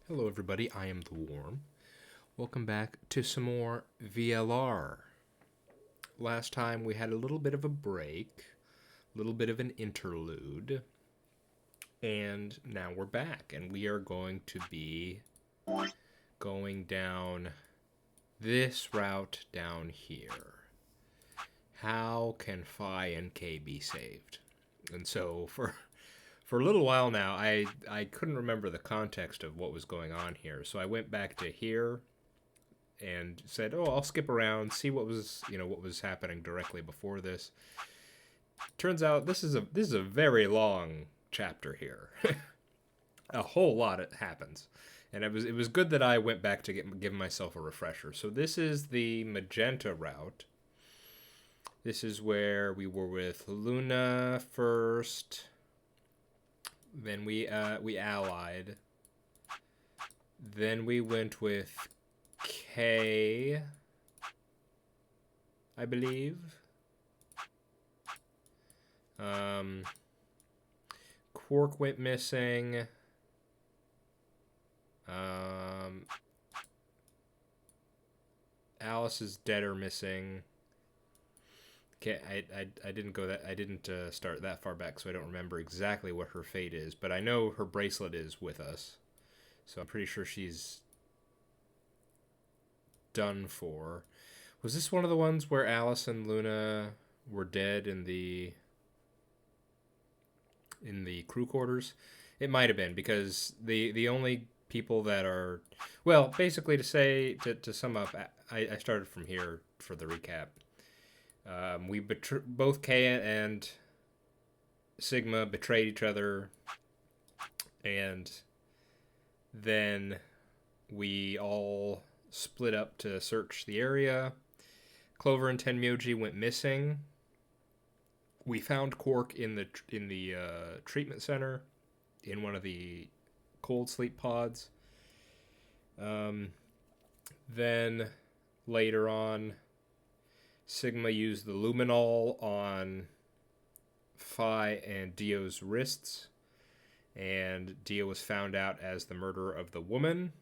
Hello everybody, I am The Worm. Welcome back to some more VLR. Last time we had a little bit of a break, a little bit of an interlude, and now we're back, and we are going to be going down this route down here. How can Phi and K be saved? And so for a little while now, I couldn't remember the context of what was going on here. So I went back to here and said, "Oh, I'll skip around, see what was happening directly before this." Turns out this is a very long chapter here. A whole lot happens. And it was good that I went back to give myself a refresher. So this is the magenta route. This is where we were with Luna first. Then we allied. Then we went with K, I believe. Quark went missing. Alice is dead or missing. I didn't go that I didn't start that far back, so I don't remember exactly what her fate is, but I know her bracelet is with us, so I'm pretty sure she's done for. Was this one of the ones where Alice and Luna were dead in the crew quarters? It might have been, because the only people that are, well, basically to sum up, I started from here for the recap. We both K and Sigma betrayed each other, and then we all split up to search the area. Clover and Tenmyoji went missing. We found Quark in the treatment center, in one of the cold sleep pods. Then later on, Sigma used the luminol on Phi and Dio's wrists, and Dio was found out as the murderer of the woman.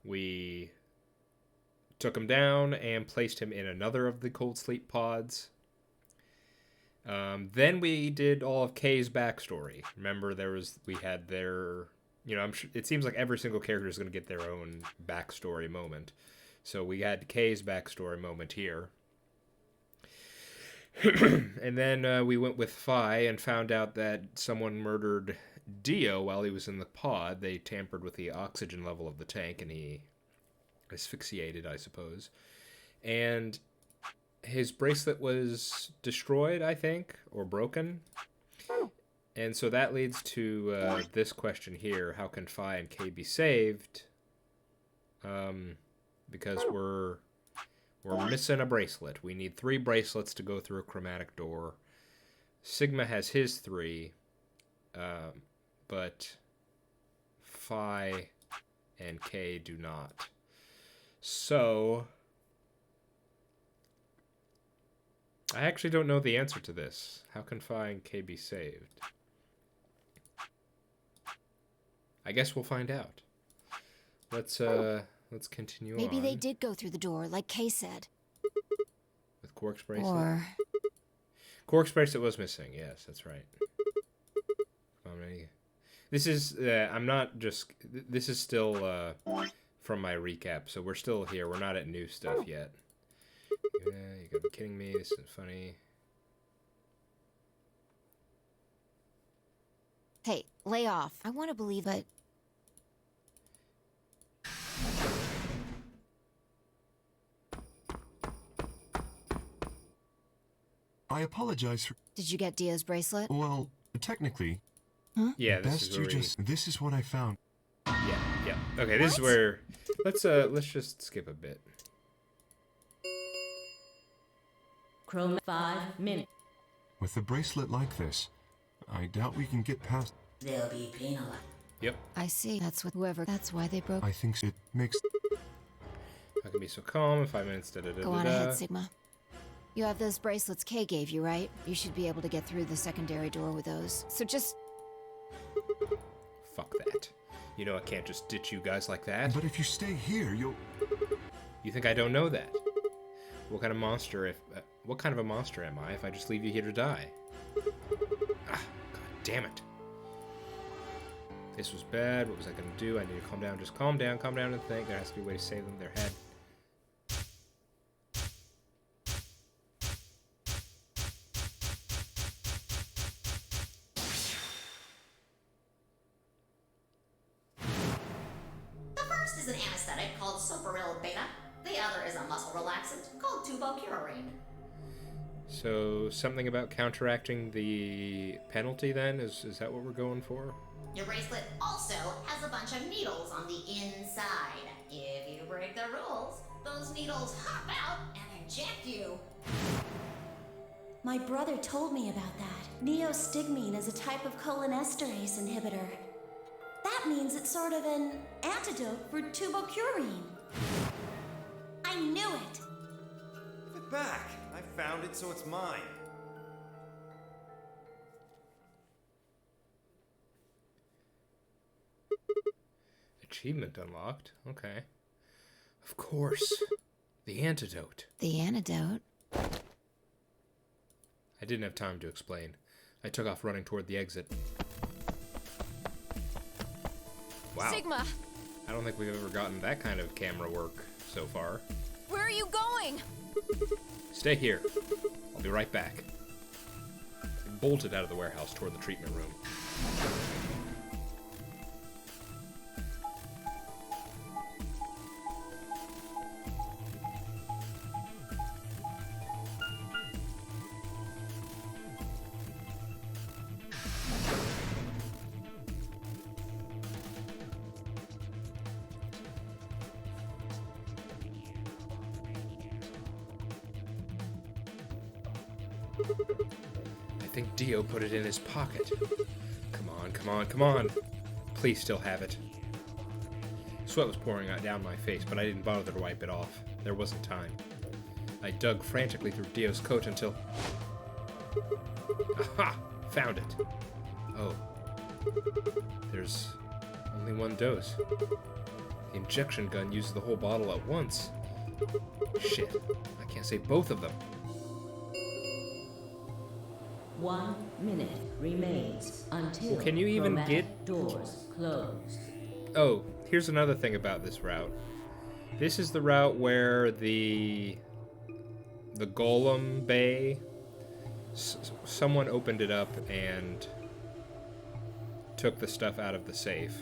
We took him down and placed him in another of the cold sleep pods. Then we did all of K's backstory. Remember, we had their, I'm sure it seems like every single character is going to get their own backstory moment. So we had K's backstory moment here. And then we went with Phi and found out that someone murdered Dio while he was in the pod. They tampered with the oxygen level of the tank, and he asphyxiated, I suppose. And his bracelet was destroyed, I think, or broken. And so that leads to this question here: how can Phi and K be saved? Because we're missing a bracelet. We need 3 bracelets to go through a chromatic door. Sigma has his 3, but Phi and K do not. So I actually don't know the answer to this. How can Phi and K be saved? I guess we'll find out. Let's continue on. Maybe they did go through the door, like Kay said. With Quark's bracelet? Or... Quark's bracelet was missing, yes, that's right. This is, this is still from my recap, so we're still here. We're not at new stuff yet. Yeah, you gotta be kidding me, this isn't funny. Hey, lay off. I want to believe it. I apologize for... Did you get Dio's bracelet? Well, technically... Huh? Yeah, This is what I found. Yeah. Okay, this is where... Let's just skip a bit. Chrome 5 minutes. With a bracelet like this, I doubt we can get past... They'll be penalized. Yep. I see. That's why they broke. I think it makes... How can be so calm in 5 minutes? Go on ahead, Sigma. You have those bracelets Kay gave you, right? You should be able to get through the secondary door with those. So just... Fuck that. You know I can't just ditch you guys like that. But if you stay here, you'll... You think I don't know that? What kind of a monster am I if I just leave you here to die? Ah, god damn it. This was bad. What was I gonna do? I need to calm down. Just calm down and think. There has to be a way to save them. Their head. The first is an anesthetic called Soparil Beta. The other is a muscle relaxant called tubocurarine. So, something about counteracting the penalty then? Is that what we're going for? Your bracelet also has a bunch of needles on the inside. If you break the rules, those needles hop out and inject you. My brother told me about that. Neostigmine is a type of cholinesterase inhibitor. That means it's sort of an antidote for tubocurarine. I knew it! Give it back. I found it, so it's mine. Achievement unlocked. Okay. Of course. The antidote. The antidote? I didn't have time to explain. I took off running toward the exit. Wow. Sigma! I don't think we've ever gotten that kind of camera work so far. Where are you going? Stay here. I'll be right back. I bolted out of the warehouse toward the treatment room. I think Dio put it in his pocket. Come on. Please still have it. Sweat was pouring out down my face, but I didn't bother to wipe it off. There wasn't time. I dug frantically through Dio's coat until... Aha! Found it. Oh. There's only one dose. The injection gun uses the whole bottle at once. Shit. I can't save both of them. 1 minute remains until Well, can you even chromatic doors close. Oh, here's another thing about this route. This is the route where the Golem Bay, someone opened it up and took the stuff out of the safe.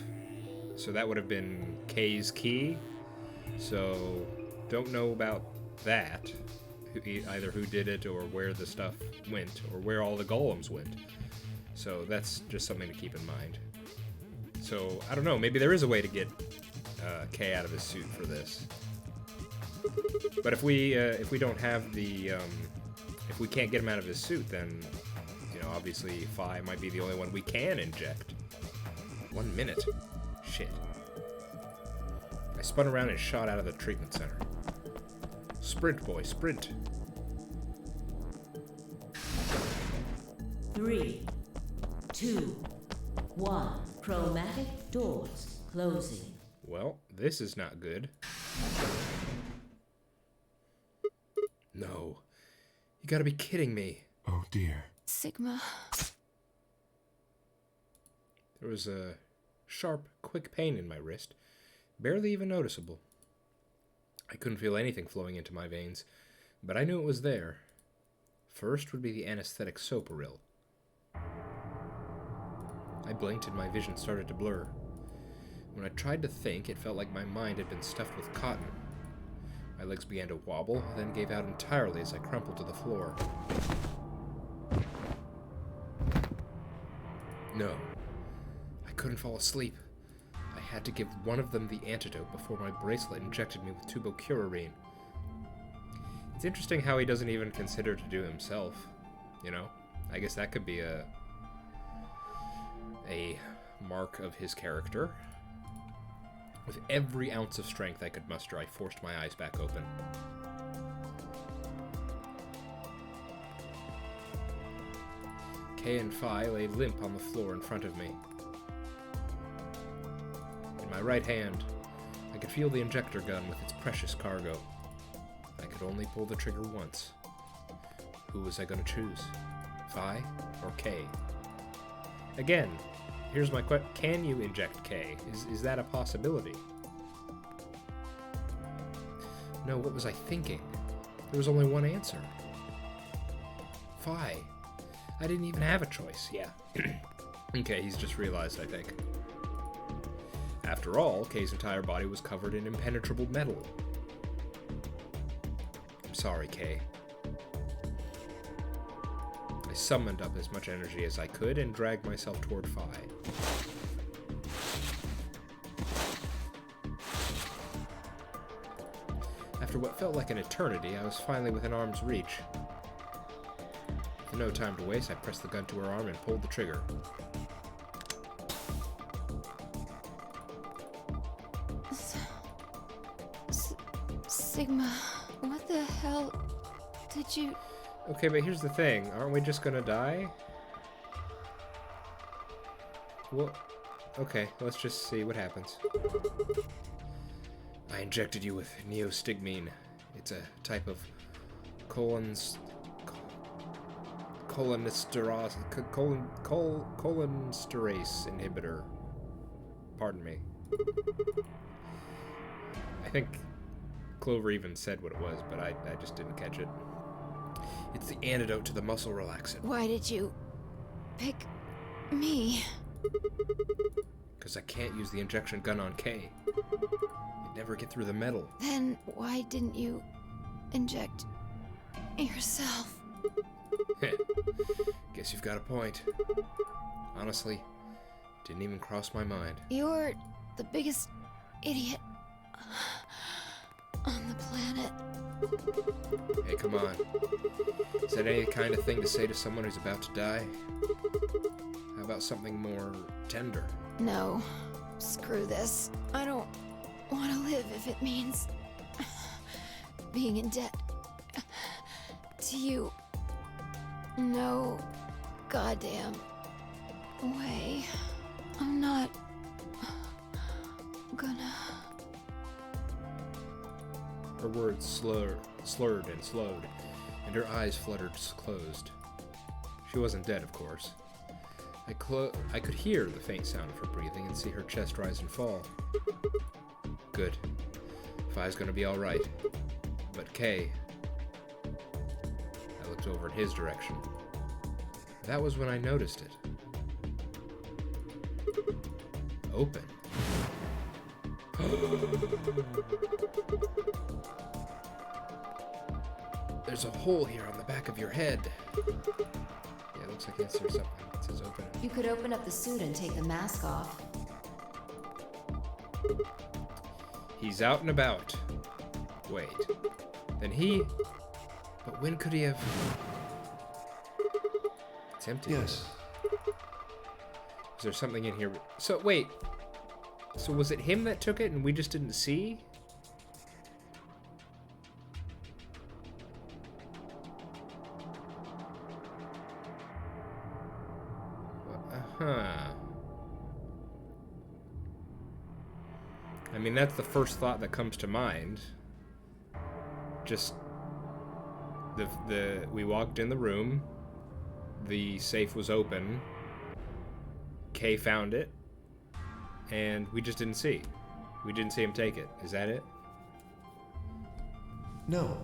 So that would have been Kay's key. So don't know about that. Either who did it or where the stuff went or where all the golems went. So that's just something to keep in mind. So I don't know, maybe there is a way to get Kay out of his suit for this. But if we don't have the if we can't get him out of his suit, then you know obviously Phi might be the only one we can inject. 1 minute. Shit. I spun around and shot out of the treatment center. Sprint, boy, sprint. 3, 2, 1. Chromatic doors closing. Well, this is not good. No. You gotta be kidding me. Oh dear. Sigma. There was a sharp, quick pain in my wrist, barely even noticeable. I couldn't feel anything flowing into my veins, but I knew it was there. First would be the anesthetic Soparil. I blinked and my vision started to blur. When I tried to think, it felt like my mind had been stuffed with cotton. My legs began to wobble, then gave out entirely as I crumpled to the floor. No. I couldn't fall asleep. I had to give one of them the antidote before my bracelet injected me with tubocurarine. It's interesting how he doesn't even consider to do himself, you know? I guess that could be a mark of his character. With every ounce of strength I could muster, I forced my eyes back open. Kay and Phi lay limp on the floor in front of me. my right hand, I could feel the injector gun with its precious cargo. I could only pull the trigger once. Who was I going to choose? Phi or K? Again, here's my question. Can you inject K? Is that a possibility? No, what was I thinking? There was only one answer. Phi. I didn't even have a choice. Yeah. Okay, he's just realized, I think. After all, K's entire body was covered in impenetrable metal. I'm sorry, K. I summoned up as much energy as I could and dragged myself toward Phi. After what felt like an eternity, I was finally within arm's reach. With no time to waste, I pressed the gun to her arm and pulled the trigger. Sigma, what the hell did you... Okay, but here's the thing. Aren't we just gonna die? Well, okay, let's just see what happens. I injected you with neostigmine. It's a type of cholinesterase inhibitor. Pardon me. I think Clover even said what it was, but I just didn't catch it. It's the antidote to the muscle relaxant. Why did you pick me? Because I can't use the injection gun on K. You'd never get through the metal. Then why didn't you inject yourself? Guess you've got a point. Honestly, didn't even cross my mind. You're the biggest idiot on the planet. Hey, come on. Is that any kind of thing to say to someone who's about to die? How about something more tender? No, screw this. I don't want to live if it means being in debt to you. No goddamn way. I'm not gonna... Her words slurred and slowed, and her eyes fluttered closed. She wasn't dead, of course. I could hear the faint sound of her breathing and see her chest rise and fall. Good. Phi's gonna be alright. But K... I looked over in his direction. That was when I noticed it. Open. There's a hole here on the back of your head. Yeah, it looks like there's something. It says open. You could open up the suit and take the mask off. He's out and about. Wait. Then he... But when could he have... It's empty. Yes. Is there something in here? So, wait. So was it him that took it and we just didn't see? Uh-huh. I mean, that's the first thought that comes to mind. Just... We walked in the room. The safe was open. Kay found it. And we just didn't see. We didn't see him take it. Is that it? No,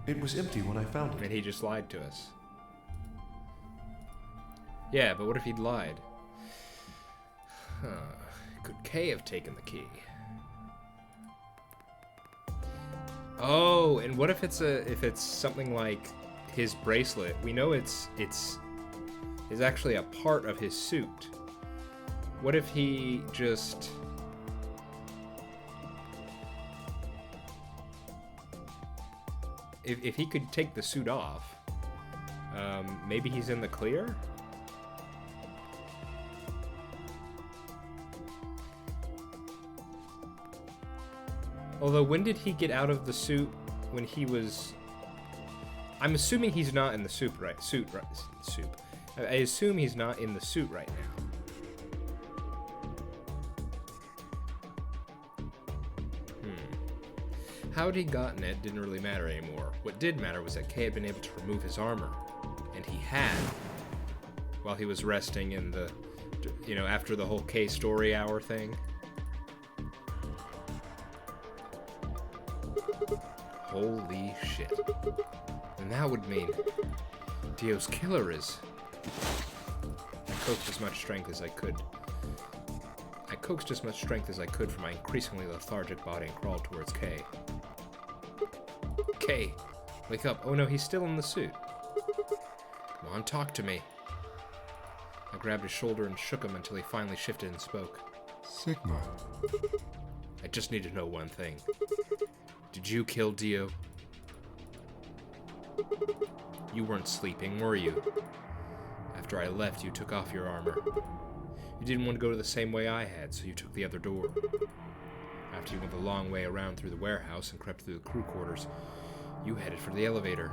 it was empty when I found it. And he just lied to us. Yeah, but what if he'd lied? Huh. Could Kay have taken the key? Oh, and what if it's something like his bracelet? We know it's actually a part of his suit. What if he just... If he could take the suit off, maybe he's in the clear? Although, when did he get out of the suit? When he was... I'm assuming he's not in the suit right. I assume he's not in the suit right now. How he'd gotten it didn't really matter anymore. What did matter was that Kay had been able to remove his armor. And he had, while he was resting in the, you know, after the whole Kay story hour thing. Holy shit. And that would mean Dio's killer is... I coaxed as much strength as I could. I coaxed as much strength as I could from my increasingly lethargic body and crawled towards Kay. Kay, wake up. Oh no, he's still in the suit. Come on, talk to me. I grabbed his shoulder and shook him until he finally shifted and spoke. Sigma. I just need to know one thing. Did you kill Dio? You weren't sleeping, were you? After I left, you took off your armor. You didn't want to go the same way I had, so you took the other door. After you went the long way around through the warehouse and crept through the crew quarters, you headed for the elevator.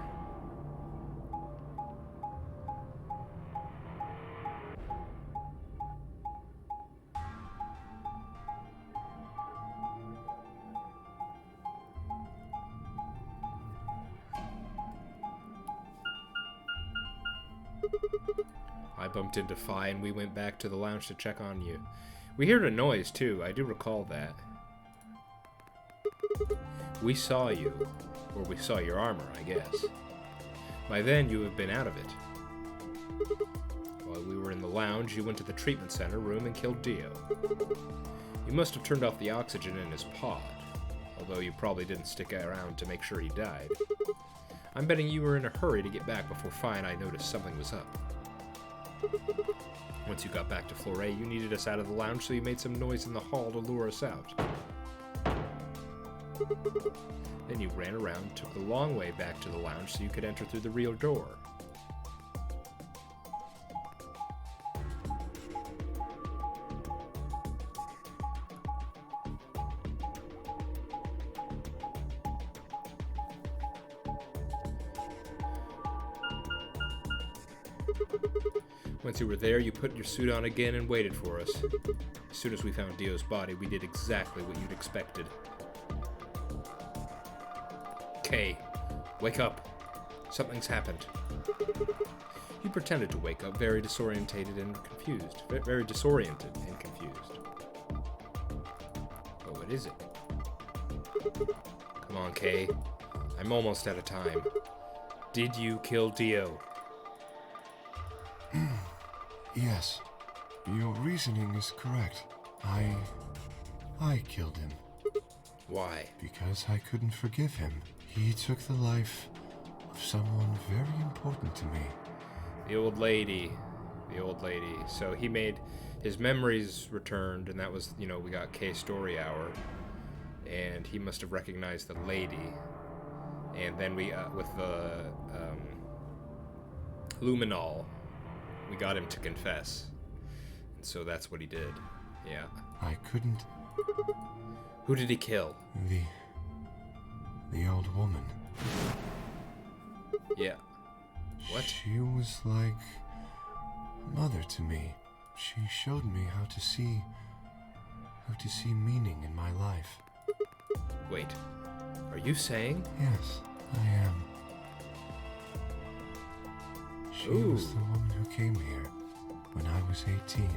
I bumped into Phi and we went back to the lounge to check on you. We heard a noise too, I do recall that. We saw you, or we saw your armor, I guess. By then you have been out of it. While we were in the lounge, you went to the treatment center room and killed Dio. You must have turned off the oxygen in his pod, although you probably didn't stick around to make sure he died. I'm betting you were in a hurry to get back before Phi and I noticed something was up. Once you got back to Flore, you needed us out of the lounge, so you made some noise in the hall to lure us out. Then you ran around, took the long way back to the lounge so you could enter through the real door. Once you were there, you put your suit on again and waited for us. As soon as we found Dio's body, we did exactly what you'd expected. Kay, wake up. Something's happened. You pretended to wake up, very disorientated and confused. Very disoriented and confused. But what is it? Come on, Kay. I'm almost out of time. Did you kill Dio? Yes. Your reasoning is correct. I killed him. Why? Because I couldn't forgive him. He took the life of someone very important to me. The old lady. The old lady. So he made his memories returned, and that was, you know, we got Kay Story Hour. And he must have recognized the lady. And then we, with the Luminol, we got him to confess. And so that's what he did. Yeah. I couldn't... Who did he kill? The old woman. Yeah. What? She was like a mother to me. She showed me how to see meaning in my life. Wait. Are you saying? Yes, I am. She was the woman who came here when I was 18.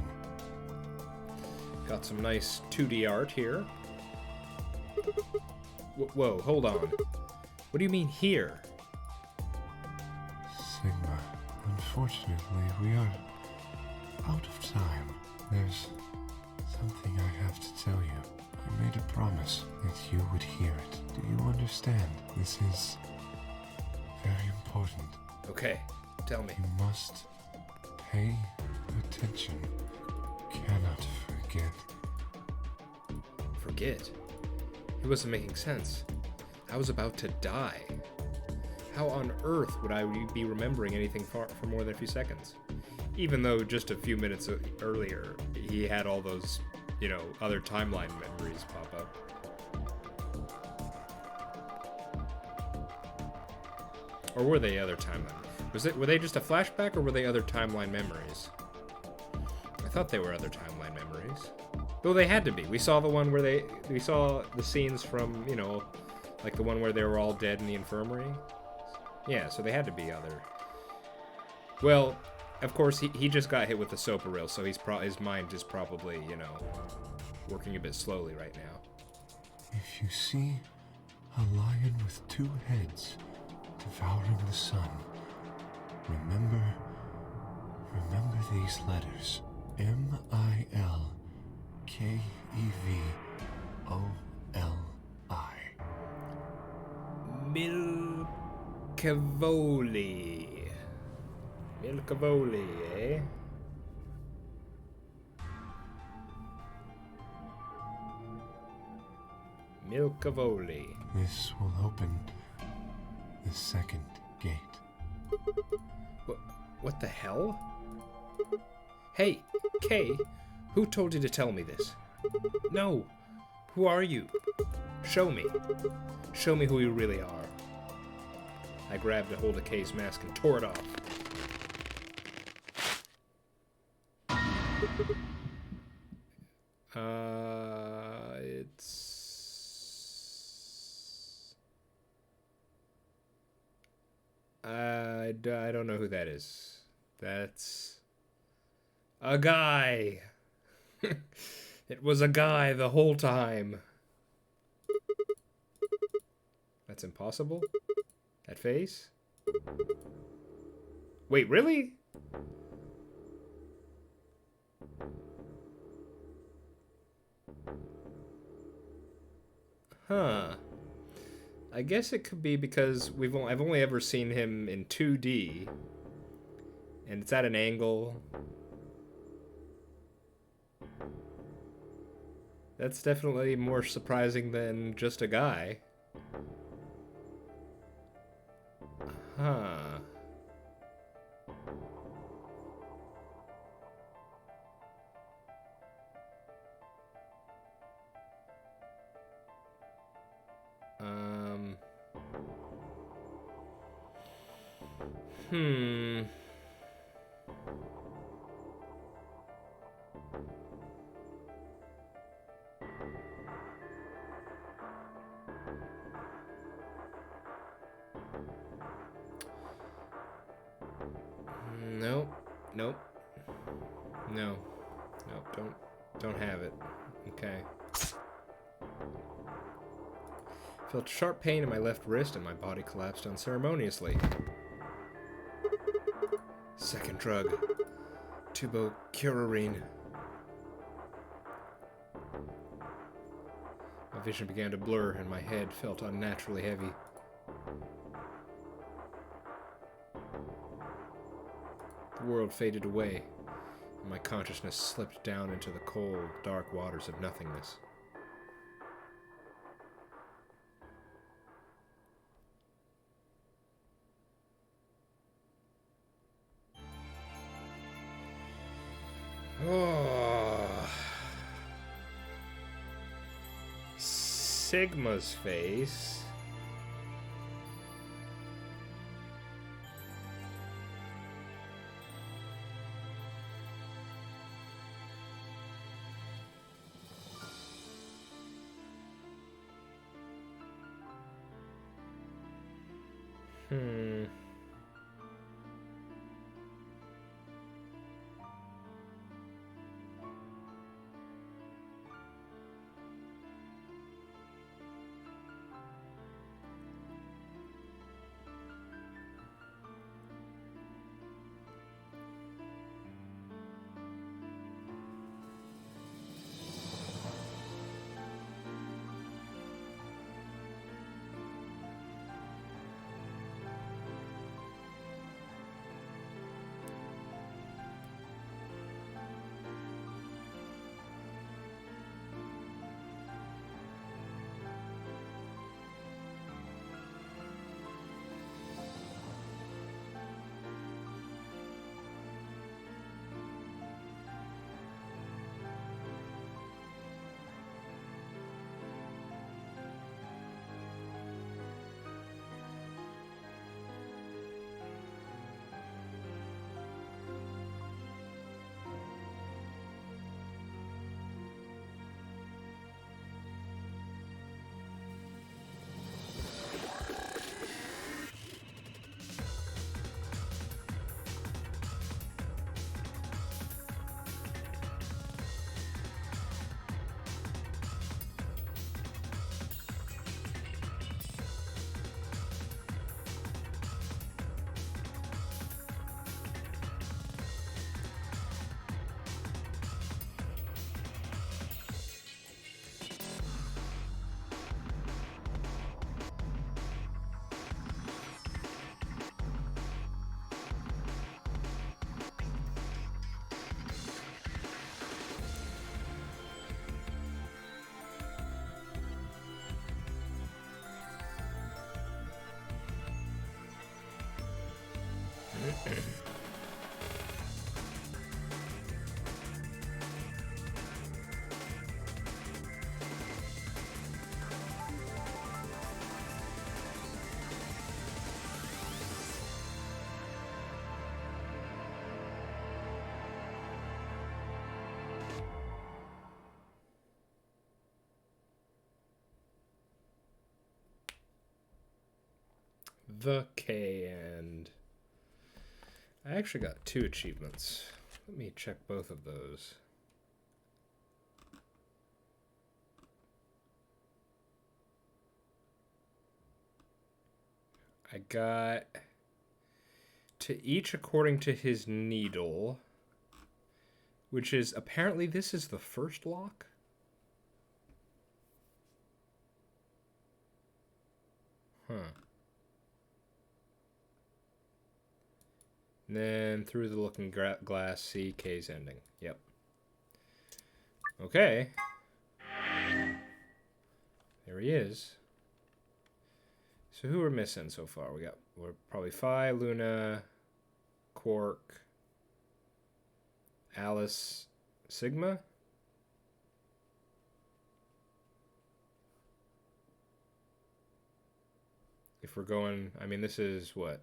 Got some nice 2D art here. Whoa, hold on. What do you mean here? Sigma, unfortunately, we are out of time. There's something I have to tell you. I made a promise that you would hear it. Do you understand? This is very important. Okay, tell me. You must pay attention. You cannot forget. Forget? It wasn't making sense. I was about to die. How on earth would I be remembering anything for more than a few seconds? Even though just a few minutes earlier, he had all those, you know, other timeline memories pop up. Or were they other timeline? Were they just a flashback, or were they other timeline memories? I thought they were other timeline memories. Though they had to be. We saw the one where we saw the scenes from, you know, Like the one where they were all dead in the infirmary? Yeah, so they had to be other. Well, of course, he just got hit with the Soparil, so his mind is probably, you know, working a bit slowly right now. If you see a lion with two heads devouring the sun, remember these letters. M-I-L-K-E-V-O-L-I. Milcavoli. Milcavoli, eh? Milcavoli. This will open the second gate. What the hell? Hey, Kay, who told you to tell me this? No, who are you? Show me. Show me who you really are. I grabbed a hold of Kay's mask and tore it off. I don't know who that is. That's a guy. It was a guy the whole time. That's impossible? That face? Wait, really? Huh. I guess it could be because I've only ever seen him in 2D, and it's at an angle. That's definitely more surprising than just a guy. Huh. Hmm. Nope. Nope. No. Nope. Don't have it. Okay. Felt sharp pain in my left wrist and my body collapsed unceremoniously. Second drug. Tubocurarine. My vision began to blur and my head felt unnaturally heavy. The world faded away, and my consciousness slipped down into the cold, dark waters of nothingness. Oh. Sigma's face. the K end. I actually got 2 achievements. Let me check both of those. I got to each according to his needle, which is apparently this is the first lock. Huh. And then through the looking glass, see K's ending. Yep. Okay. There he is. So who we're missing so far? We're probably Phi, Luna, Quark, Alice, Sigma. If we're going, I mean, this is what?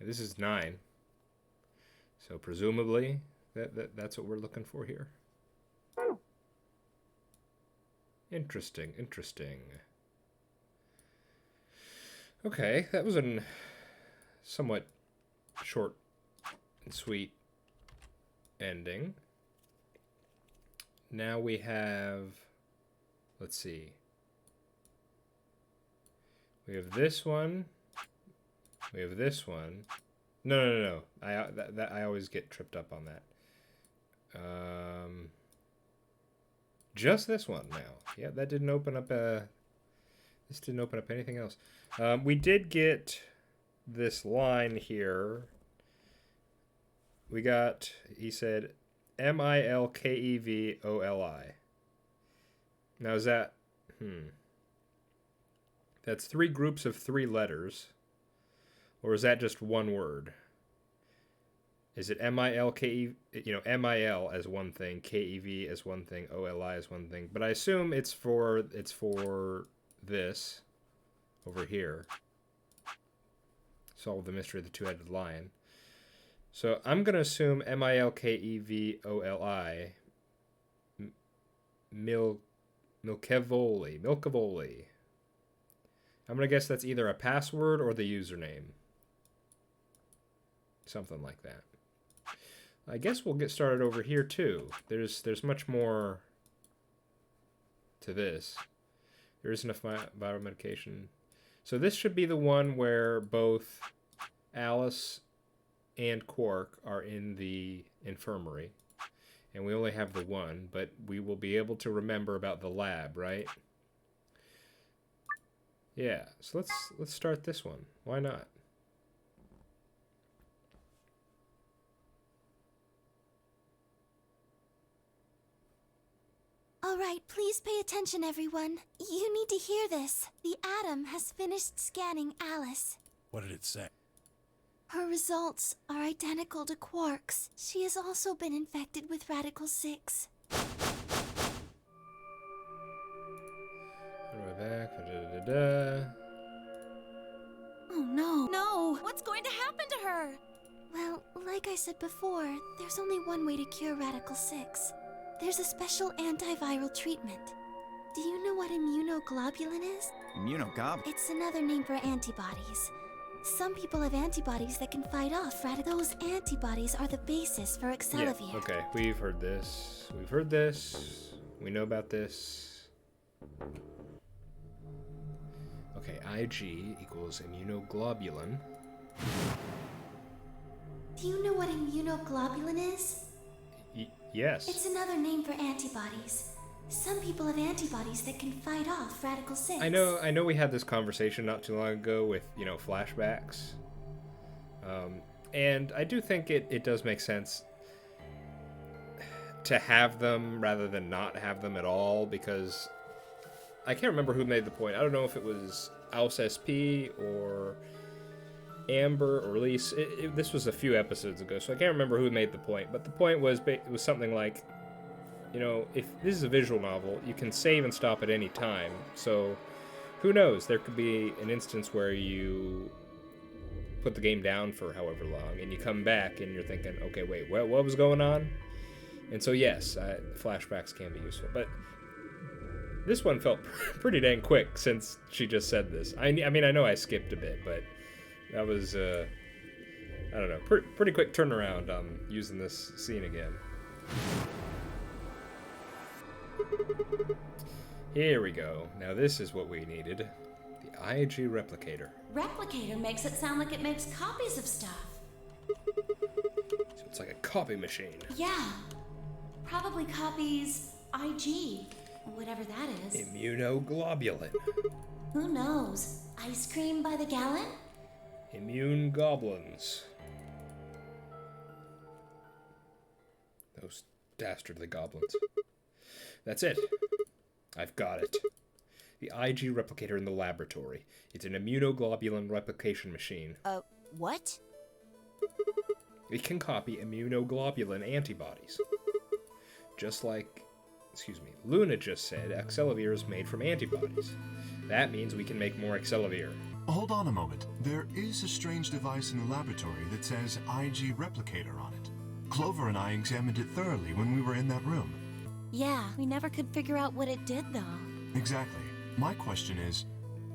Yeah, this is 9. So presumably that's what we're looking for here. Interesting, interesting. Okay, that was a somewhat short and sweet ending. Now we have, let's see. We have this one. We have this one. No. I always get tripped up on that. Just this one now. Yeah, that didn't open up this didn't open up anything else. We did get this line here. We got, he said, Milkevoli. Now is that, that's 3 groups of 3 letters. Or is that just one word? Is it M-I-L-K-E, M-I-L as one thing, K-E-V as one thing, O-L-I as one thing. But I assume it's for this over here. Solve the mystery of the 2-headed lion. So I'm going to assume Milkevoli, Milkevoli. I'm going to guess that's either a password or the username. Something like that. I guess we'll get started over here too. There's much more to this. There is enough biomedication. So this should be the one where both Alice and Quark are in the infirmary. And we only have the one, but we will be able to remember about the lab, right? Yeah, so let's start this one. Why not? All right, please pay attention, everyone. You need to hear this. The Atom has finished scanning Alice. What did it say? Her results are identical to Quark's. She has also been infected with Radical 6. We're back. Da-da-da-da. Oh no. No! What's going to happen to her? Well, like I said before, there's only one way to cure Radical 6. There's a special antiviral treatment. Do you know what immunoglobulin is? Immunogob? It's another name for antibodies. Some people have antibodies that can fight off radical. Those antibodies are the basis for Excelivir. Yeah, okay, we've heard this. We've heard this. We know about this. Okay, IG equals immunoglobulin. Do you know what immunoglobulin is? Yes. It's another name for antibodies. Some people have antibodies that can fight off Radical 6. I know we had this conversation not too long ago with, flashbacks. And I do think it does make sense to have them rather than not have them at all, because I can't remember who made the point. I don't know if it was Alice SP or Amber or Elise. This was a few episodes ago, so I can't remember who made the point. But the point was, it was something like, if this is a visual novel, you can save and stop at any time. So who knows? There could be an instance where you put the game down for however long, and you come back and you're thinking, okay, wait, what was going on? And so yes, flashbacks can be useful. But This one felt pretty dang quick since she just said this. I mean, I know I skipped a bit, but that was, I don't know, pretty quick turnaround on using this scene again. Here we go. Now this is what we needed. The IG replicator. Replicator makes it sound like it makes copies of stuff. So it's like a copy machine. Yeah. Probably copies IG, whatever that is. Immunoglobulin. Who knows? Ice cream by the gallon? Immune goblins. Those dastardly goblins. That's it. I've got it. The IG replicator in the laboratory. It's an immunoglobulin replication machine. What? It can copy immunoglobulin antibodies. Just like, Luna just said Accelavir is made from antibodies. That means we can make more Accelavir. Hold on a moment. There is a strange device in the laboratory that says IG replicator on it. Clover and I examined it thoroughly when we were in that room. Yeah, we never could figure out what it did, though. Exactly. My question is,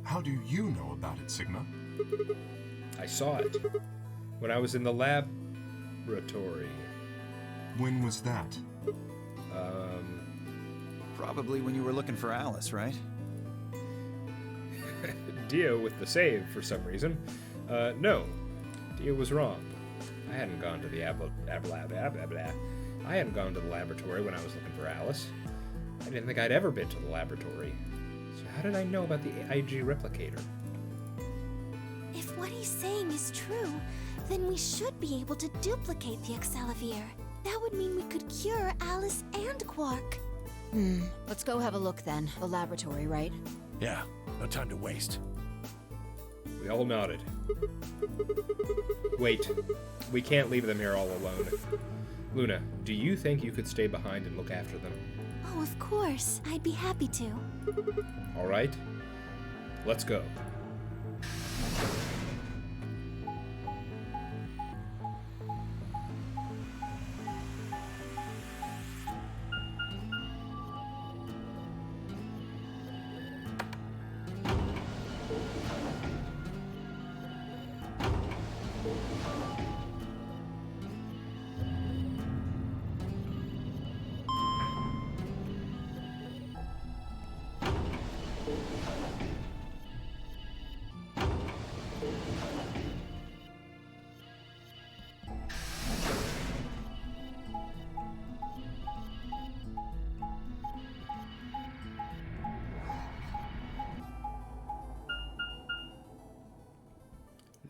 how do you know about it, Sigma? I saw it when I was in the laboratory. When was that? Probably when you were looking for Alice, right? Dio with the save for some reason. No, Dio was wrong. I hadn't gone to the I hadn't gone to the laboratory when I was looking for Alice. I didn't think I'd ever been to the laboratory. So how did I know about the IG replicator? If what he's saying is true, then we should be able to duplicate the Accelavir. That would mean we could cure Alice and Quark. Let's go have a look then. The laboratory, right? Yeah, no time to waste. We all nodded. Wait, we can't leave them here all alone. Luna, do you think you could stay behind and look after them? Oh, of course. I'd be happy to. All right, let's go.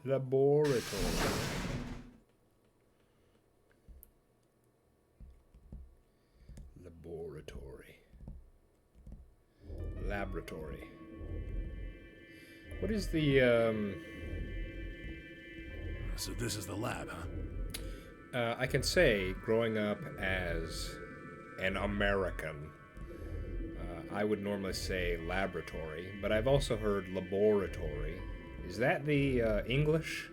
Laboratory. Laboratory. What is the, So this is the lab, huh? I can say, growing up as an American, I would normally say laboratory, but I've also heard laboratory. Is that the English,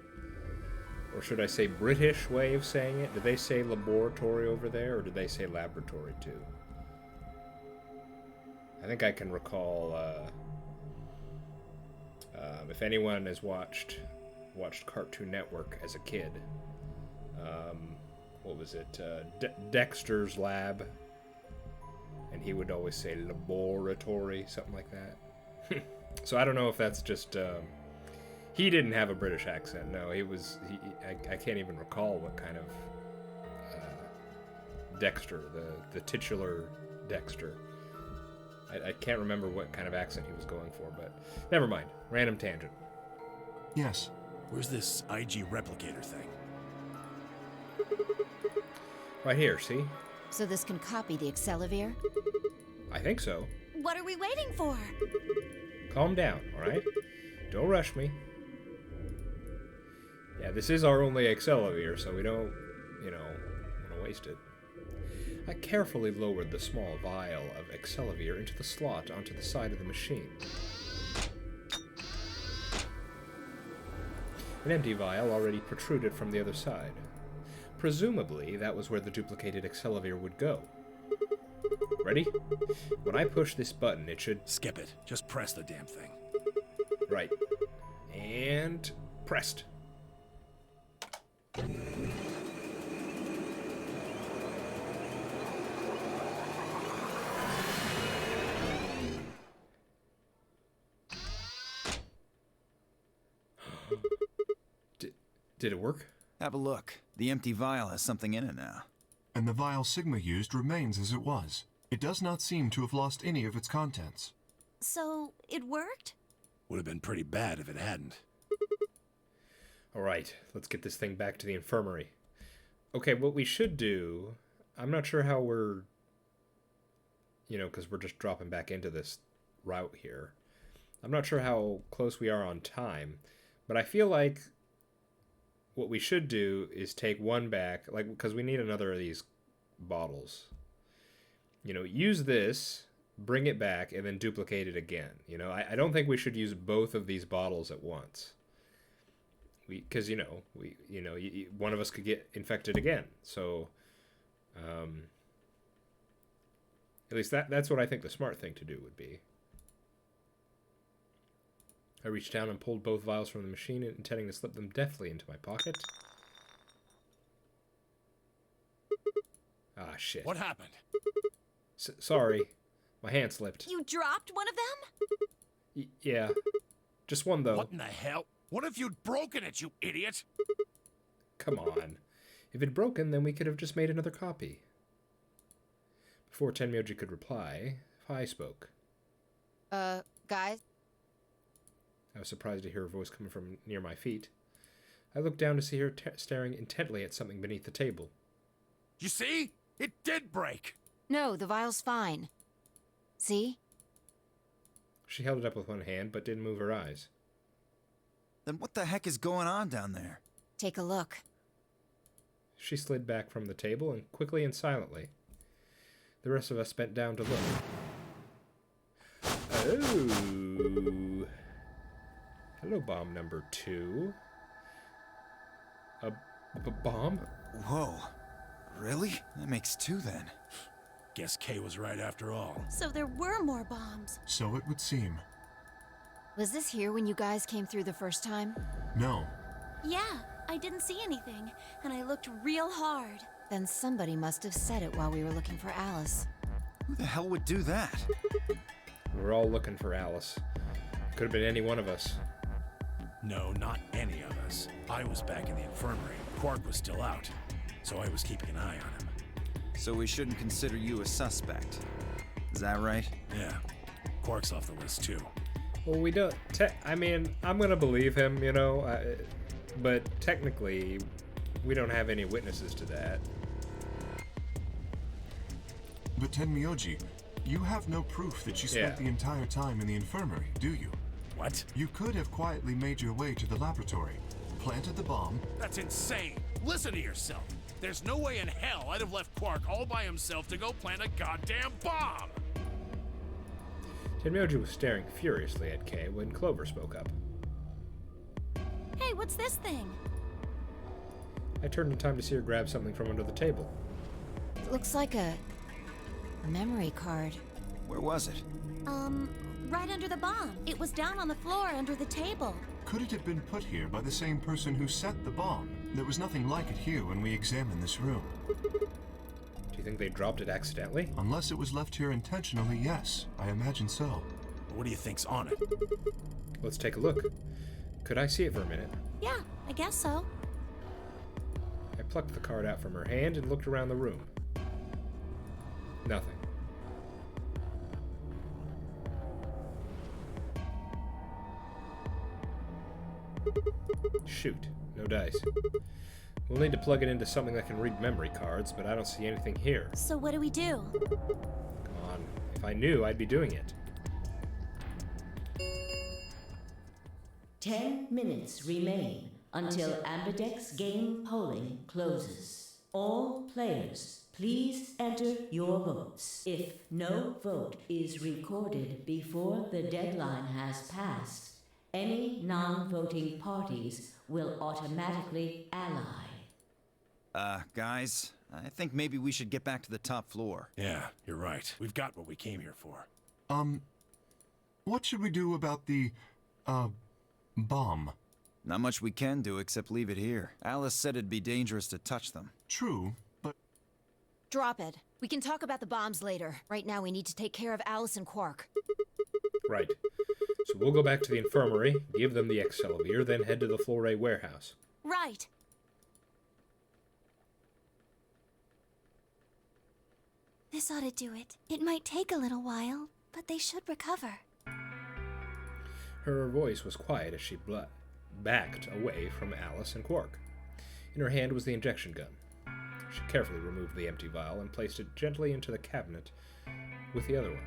or should I say British way of saying it? Do they say laboratory over there, or do they say laboratory too? I think I can recall, if anyone has watched Cartoon Network as a kid, what was it, Dexter's Lab, and he would always say laboratory, something like that. So I don't know if that's just, he didn't have a British accent, no, I can't even recall what kind of, Dexter, the titular Dexter. I can't remember what kind of accent he was going for, but never mind. Random tangent. Yes. Where's this IG replicator thing? Right here, see? So this can copy the Accelavir? I think so. What are we waiting for? Calm down, alright? Don't rush me. Yeah, this is our only Accelavir, so we don't, want to waste it. I carefully lowered the small vial of Accelavir into the slot onto the side of the machine. An empty vial already protruded from the other side. Presumably, that was where the duplicated Accelavir would go. Ready Ready? When I push this button, it should... Skip it. Just press the damn thing. Right. And... pressed. Did it work? Have a look. The empty vial has something in it now. And the vial Sigma used remains as it was. It does not seem to have lost any of its contents. So, it worked? Would have been pretty bad if it hadn't. Alright, let's get this thing back to the infirmary. Okay, what we should do... I'm not sure how we're... You know, because we're just dropping back into this route here. I'm not sure how close we are on time. But I feel like... what we should do is take one back, like, because we need another of these bottles. You know, use this, bring it back, and then duplicate it again. You know, I don't think we should use both of these bottles at once. Because, one of us could get infected again. So, at least that's what I think the smart thing to do would be. I reached down and pulled both vials from the machine, intending to slip them deftly into my pocket. Ah, shit. What happened? Sorry. My hand slipped. You dropped one of them? Yeah. Just one, though. What in the hell? What if you'd broken it, you idiot? Come on. If it'd broken, then we could have just made another copy. Before Tenmyoji could reply, Phi spoke. Guys? I was surprised to hear her voice coming from near my feet. I looked down to see her staring intently at something beneath the table. You see? It did break! No, the vial's fine. See? She held it up with one hand, but didn't move her eyes. Then what the heck is going on down there? Take a look. She slid back from the table and quickly and silently. The rest of us bent down to look. Oh. Hello, bomb number 2. A bomb? Whoa. Really? That makes 2 then. Guess Kay was right after all. So there were more bombs. So it would seem. Was this here when you guys came through the first time? No. Yeah, I didn't see anything, and I looked real hard. Then somebody must have said it while we were looking for Alice. Who the hell would do that? We were all looking for Alice. Could have been any one of us. No, not any of us. I was back in the infirmary. Quark was still out, so I was keeping an eye on him. So we shouldn't consider you a suspect. Is that right? Yeah. Quark's off the list, too. Well, we don't... I mean, I'm gonna believe him, you know, but technically, we don't have any witnesses to that. But Tenmyoji, you have no proof that you spent the entire time in the infirmary, do you? What? You could have quietly made your way to the laboratory, planted the bomb... That's insane! Listen to yourself! There's no way in hell I'd have left Quark all by himself to go plant a goddamn bomb! Tenmyoji was staring furiously at Kay when Clover spoke up. Hey, what's this thing? I turned in time to see her grab something from under the table. It looks like a memory card. Where was it? Right under the bomb. It was down on the floor under the table. Could it have been put here by the same person who set the bomb? There was nothing like it here when we examined this room. Do you think they dropped it accidentally? Unless it was left here intentionally, yes. I imagine so. What do you think's on it? Let's take a look. Could I see it for a minute? Yeah, I guess so. I plucked the card out from her hand and looked around the room. Nothing. Shoot, no dice. We'll need to plug it into something that can read memory cards, but I don't see anything here. So what do we do? Come on, if I knew, I'd be doing it. 10 minutes remain until Ambidex game polling closes. All players, please enter your votes. If no vote is recorded before the deadline has passed, any non-voting parties will automatically ally. Guys, I think maybe we should get back to the top floor. Yeah, you're right. We've got what we came here for. What should we do about the, bomb? Not much we can do except leave it here. Alice said it'd be dangerous to touch them. True, but Drop it. We can talk about the bombs later. Right now, we need to take care of Alice and Quark. Right. So we'll go back to the infirmary, give them the Excelsior, then head to the Flore warehouse. Right. This ought to do it. It might take a little while, but they should recover. Her voice was quiet as she backed away from Alice and Quark. In her hand was the injection gun. She carefully removed the empty vial and placed it gently into the cabinet with the other one.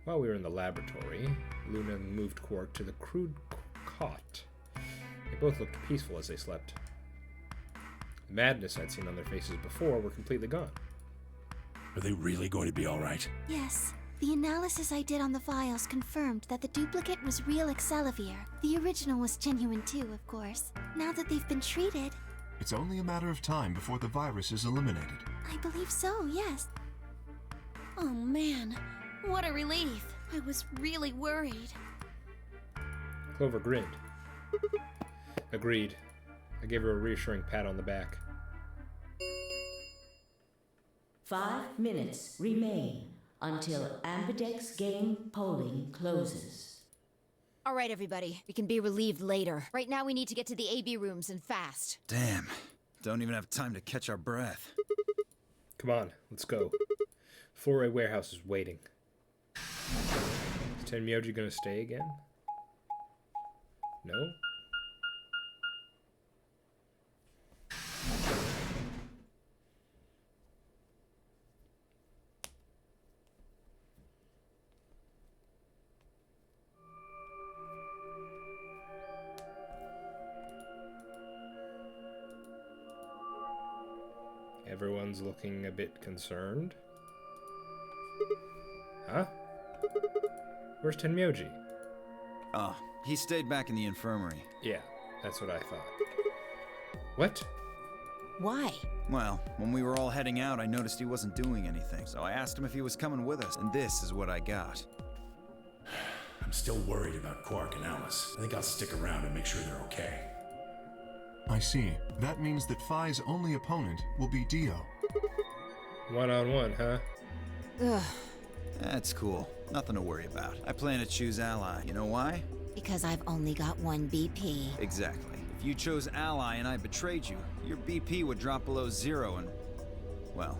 While we were in the laboratory, Luna moved Quark to the crude cot. They both looked peaceful as they slept. The madness I'd seen on their faces before were completely gone. Are they really going to be all right? Yes. The analysis I did on the vials confirmed that the duplicate was real Excelsior. The original was genuine too, of course. Now that they've been treated... it's only a matter of time before the virus is eliminated. I believe so, yes. Oh man, what a relief. I was really worried. Clover grinned. Agreed. I gave her a reassuring pat on the back. 5 minutes remain until Ambidex game polling closes. All right, everybody. We can be relieved later. Right now, we need to get to the AB rooms and fast. Damn. Don't even have time to catch our breath. Come on, let's go. Flore warehouse is waiting. Is Tenmyoji gonna stay again? No? Everyone's looking a bit concerned. Huh? Where's Tenmyoji? Oh, he stayed back in the infirmary. Yeah, that's what I thought. What? Why? Well, when we were all heading out, I noticed he wasn't doing anything, so I asked him if he was coming with us, and this is what I got. I'm still worried about Quark and Alice. I think I'll stick around and make sure they're okay. I see. That means that Phi's only opponent will be Dio. One-on-one, huh? Ugh. That's cool. Nothing to worry about. I plan to choose Ally. You know why? Because I've only got one BP. Exactly. If you chose Ally and I betrayed you, your BP would drop below 0 and... well,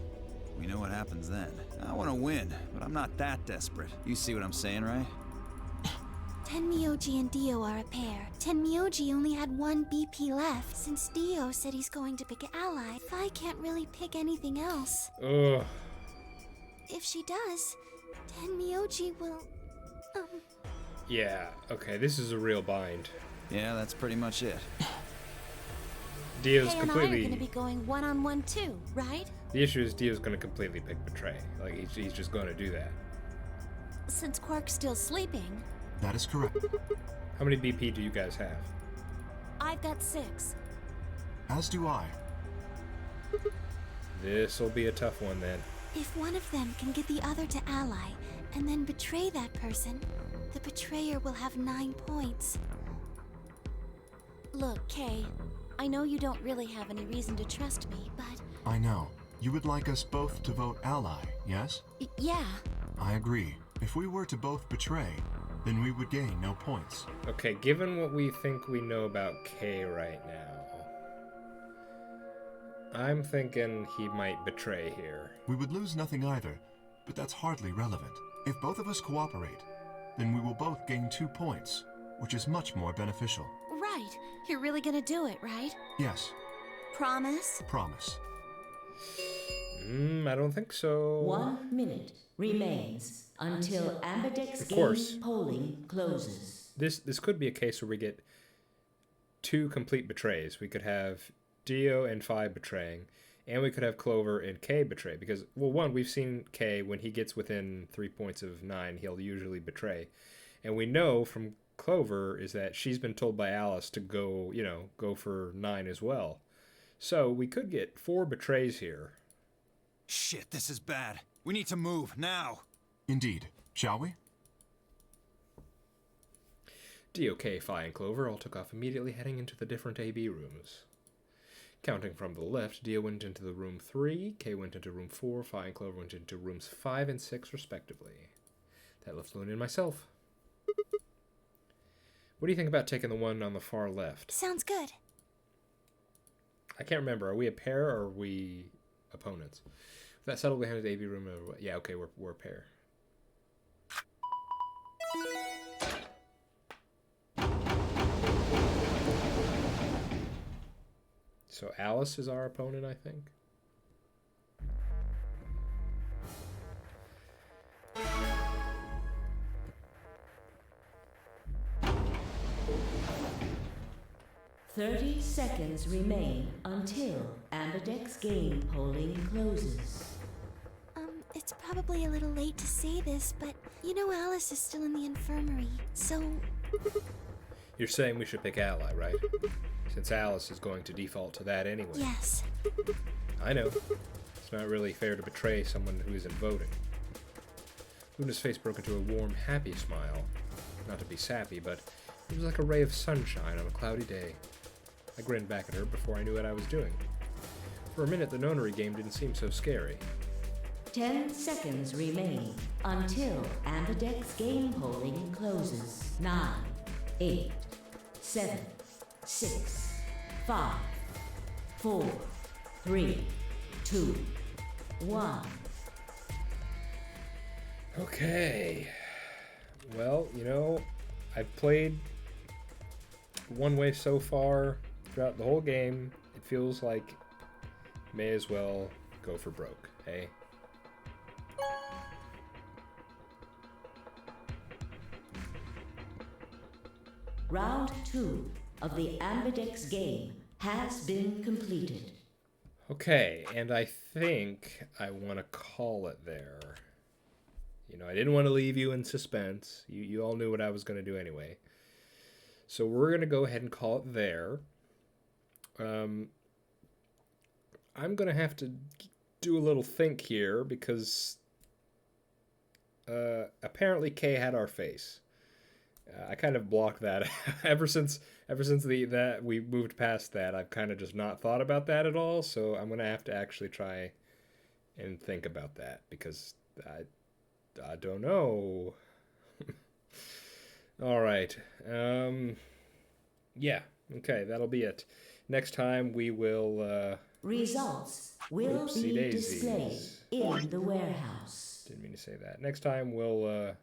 we know what happens then. I want to win, but I'm not that desperate. You see what I'm saying, right? Tenmyoji and Dio are a pair. Tenmyoji only had one BP left. Since Dio said he's going to pick Ally, Phi can't really pick anything else. Ugh. If she does, Tenmyoji will... Yeah, okay, this is a real bind. Yeah, that's pretty much it. Dio's Kay and I are completely... gonna be going one-on-one too, right? The issue is Dio's gonna completely pick Betray. Like, he's just gonna do that. Since Quark's still sleeping, That is correct. How many BP do you guys have? I've got 6. As do I. This'll be a tough one then. If one of them can get the other to ally, and then betray that person, the betrayer will have 9 points. Look, Kay, I know you don't really have any reason to trust me, but... I know. You would like us both to vote ally, yes? Yeah. I agree. If we were to both betray, then we would gain no points. Okay, given what we think we know about Kay right now, I'm thinking he might betray here. We would lose nothing either, but that's hardly relevant. If both of us cooperate, then we will both gain 2 points, which is much more beneficial. Right. You're really gonna do it, right? Yes, Promise? promise. I don't think so. 1 minute remains until Ambidex Of course. game polling closes. This could be a case where we get 2 complete betrays. We could have Dio and Phi betraying, and we could have Clover and Kay betray. Because, well, one, we've seen Kay, when he gets within 3 points of 9, he'll usually betray. And we know from Clover is that she's been told by Alice to go for 9 as well. So we could get 4 betrays here. Shit, this is bad. We need to move, now! Indeed. Shall we? DOK, Phi, and Clover all took off immediately, heading into the different AB rooms. Counting from the left, Dio went into the room 3, K went into room 4, Phi and Clover went into rooms 5 and 6, respectively. That left Luna and myself. What do you think about taking the one on the far left? Sounds good. I can't remember. Are we a pair or are we opponents? If that settled behind the AB room, yeah, okay, we're a pair. So Alice is our opponent, I think. "30 seconds remain until Ambidex game polling closes." It's probably a little late to say this, but you know Alice is still in the infirmary, so... You're saying we should pick Ally, right? Since Alice is going to default to that anyway. Yes. I know. It's not really fair to betray someone who isn't voting. Luna's face broke into a warm, happy smile. Not to be sappy, but it was like a ray of sunshine on a cloudy day. I grinned back at her before I knew what I was doing. For a minute, the nonary game didn't seem so scary. 10 seconds remain until Ambidex game polling closes. 9, 8, 7, 6, 5, 4, 3, 2, 1. Okay. Well, you know, I've played one way so far throughout the whole game. It feels like may as well go for broke, eh? Round 2 of the Ambidex game has been completed. Okay, and I think I want to call it there. You know, I didn't want to leave you in suspense. You all knew what I was going to do anyway. So we're going to go ahead and call it there. I'm going to have to do a little think here because apparently Kay had our face. I kind of blocked that ever since that we moved past that. I've kind of just not thought about that at all. So I'm gonna have to actually try and think about that because I don't know. All right. Yeah. Okay. That'll be it. Next time we will. Results will Whoopsie be daisies. displayed in the warehouse. Didn't mean to say that. Next time we'll.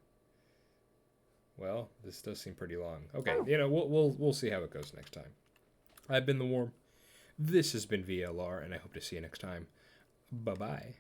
Well, this does seem pretty long. Okay, you know, we'll see how it goes next time. I've been The Worm. This has been VLR, and I hope to see you next time. Bye-bye.